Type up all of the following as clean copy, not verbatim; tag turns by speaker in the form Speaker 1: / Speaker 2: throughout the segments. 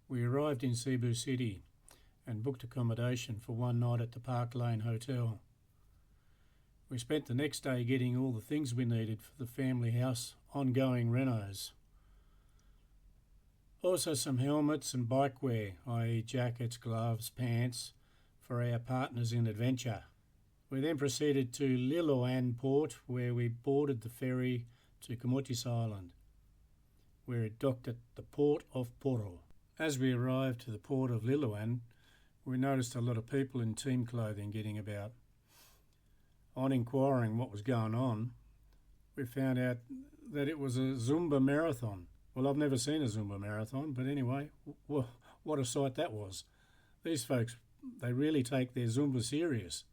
Speaker 1: We arrived in Cebu City and booked accommodation for one night at the Park Lane Hotel. We spent the next day getting all the things we needed for the family house ongoing renos. Also some helmets and bike wear, i.e. jackets, gloves, pants, for our partners in adventure. We then proceeded to Liloan Port, where we boarded the ferry to Camotes Island, where it docked at the port of Poro. As we arrived to the port of Liloan, we noticed a lot of people in team clothing getting about. On inquiring what was going on, we found out that it was a Zumba marathon. Well, I've never seen a Zumba marathon, but anyway, what a sight that was. These folks, they really take their Zumba serious.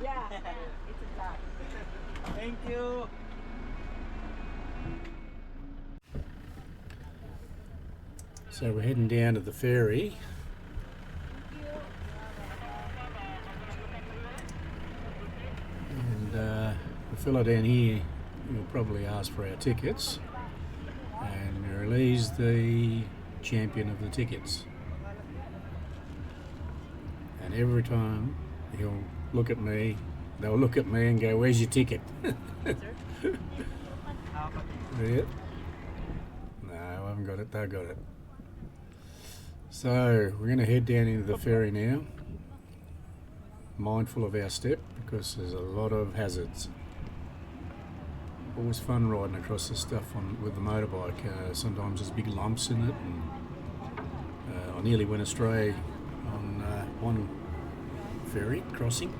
Speaker 2: Yeah, it's a duck.
Speaker 3: Thank you.
Speaker 1: So we're heading down to the ferry. And the fellow down here will probably ask for our tickets. And Marilee's the champion of the tickets. And every time he'll look at me, they'll look at me and go, "Where's your ticket?" Yeah. No, I haven't got it. They've got it. So we're going to head down into the ferry now, mindful of our step because there's a lot of hazards. Always fun riding across this stuff with the motorbike. Sometimes there's big lumps in it, and I nearly went astray on one ferry crossing,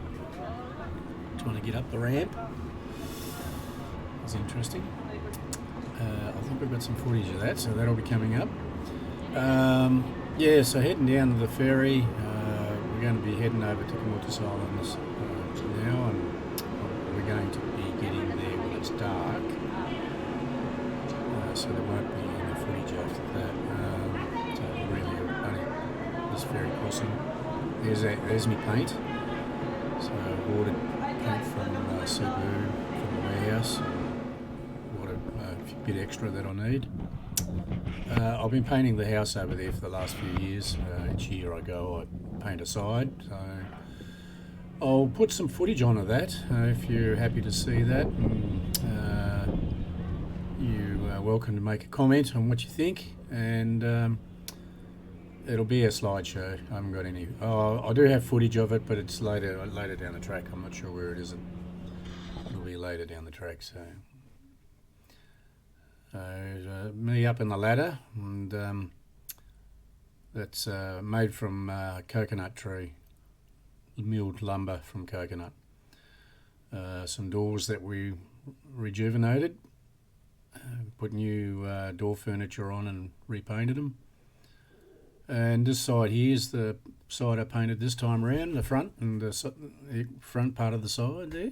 Speaker 1: trying to get up the ramp. It was interesting. I think we've got some footage of that, so that'll be coming up. Yeah, so heading down to the ferry. We're going to be heading over to Camotes Island now, and we're going to be getting there when it's dark, so there won't be any footage after that. So really only this ferry crossing. There's my paint. So I ordered paint from Cebu from the warehouse. What a bit extra that I need. I've been painting the house over there for the last few years. Each year I go, I paint a side. So I'll put some footage on of that if you're happy to see that. You are welcome to make a comment on what you think, and it'll be a slideshow. I haven't got any. I do have footage of it, but it's later down the track. I'm not sure where it is. It'll be later down the track. So me up in the ladder, and that's made from coconut tree, milled lumber from coconut. Some doors that we rejuvenated, put new door furniture on and repainted them. And this side here is the side I painted this time around, the front and the front part of the side there.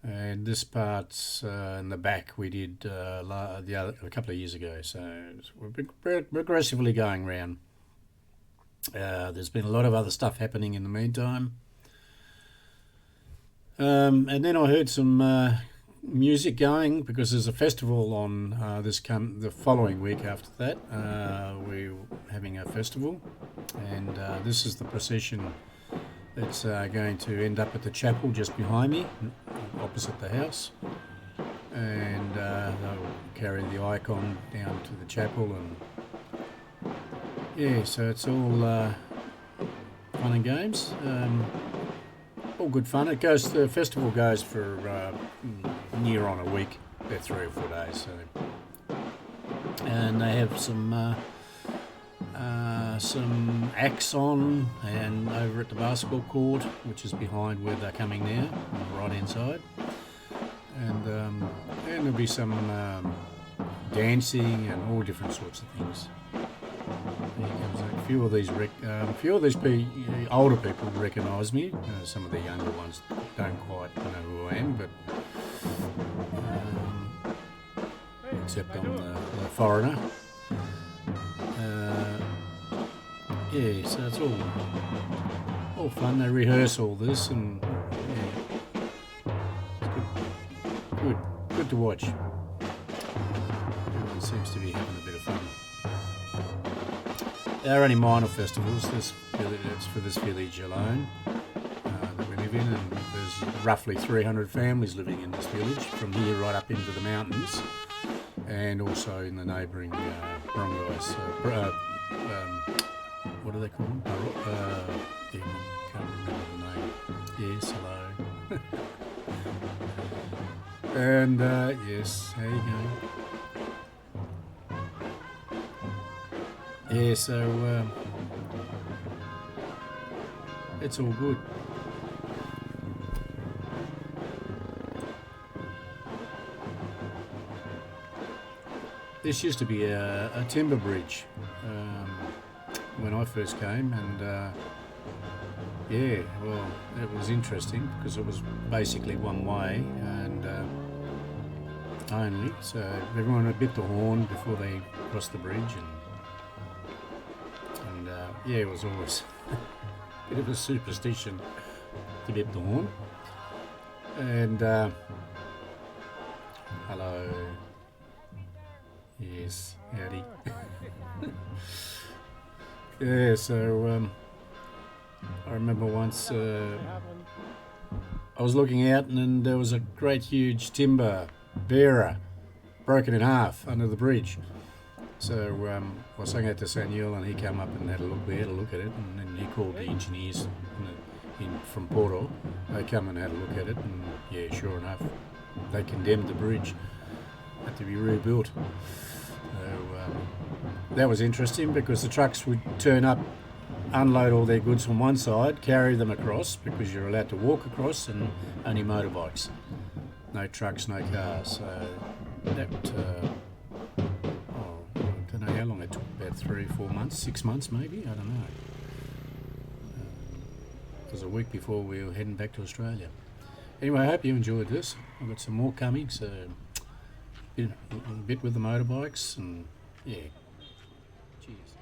Speaker 1: And this part's in the back we did a couple of years ago. So we've been progressively going round. There's been a lot of other stuff happening in the meantime. And then I heard some music going because there's a festival on the following week after that. We're having a festival, and this is the procession that's going to end up at the chapel just behind me, opposite the house, and they'll carry the icon down to the chapel, and yeah, so it's all fun and games. All good fun. The festival goes for near on a week. They're 3 or 4 days. So, and they have some acts on, and over at the basketball court, which is behind where they're coming now, on the right hand side. And there'll be some dancing and all different sorts of things. A few of these older people recognise me. Some of the younger ones don't quite know who I am, but except I'm the foreigner. Yeah, so it's all fun. They rehearse all this, and yeah, it's good to watch. Everyone seems to be having a bit of fun. They're only minor festivals. It's for this village alone that we live in, and there's roughly 300 families living in this village from here right up into the mountains, and also in the neighbouring barangays. What are they called? Yeah, can't remember the name. Yes, hello. And yes, there you go. Yeah, so it's all good. This used to be a timber bridge when I first came, and yeah, well, it was interesting because it was basically one way and only. So everyone had bit the horn before they crossed the bridge, and yeah, it was always a bit of a superstition to bit the horn. And hello. Yes, howdy. Yeah, so I remember once I was looking out and then there was a great huge timber bearer broken in half under the bridge. So I was saying that to Samuel and he came up and had a look. We had a look at it, and then he called the engineers from Porto. They come and had a look at it, and yeah, sure enough, they condemned the bridge. Had to be rebuilt. So that was interesting because the trucks would turn up, unload all their goods from one side, carry them across because you're allowed to walk across, and only motorbikes. No trucks, no cars. So that, I don't know how long it took, about 3 or 4 months, 6 months maybe, I don't know. It was a week before we were heading back to Australia. Anyway, I hope you enjoyed this. I've got some more coming, so a bit with the motorbikes, and yeah, cheers.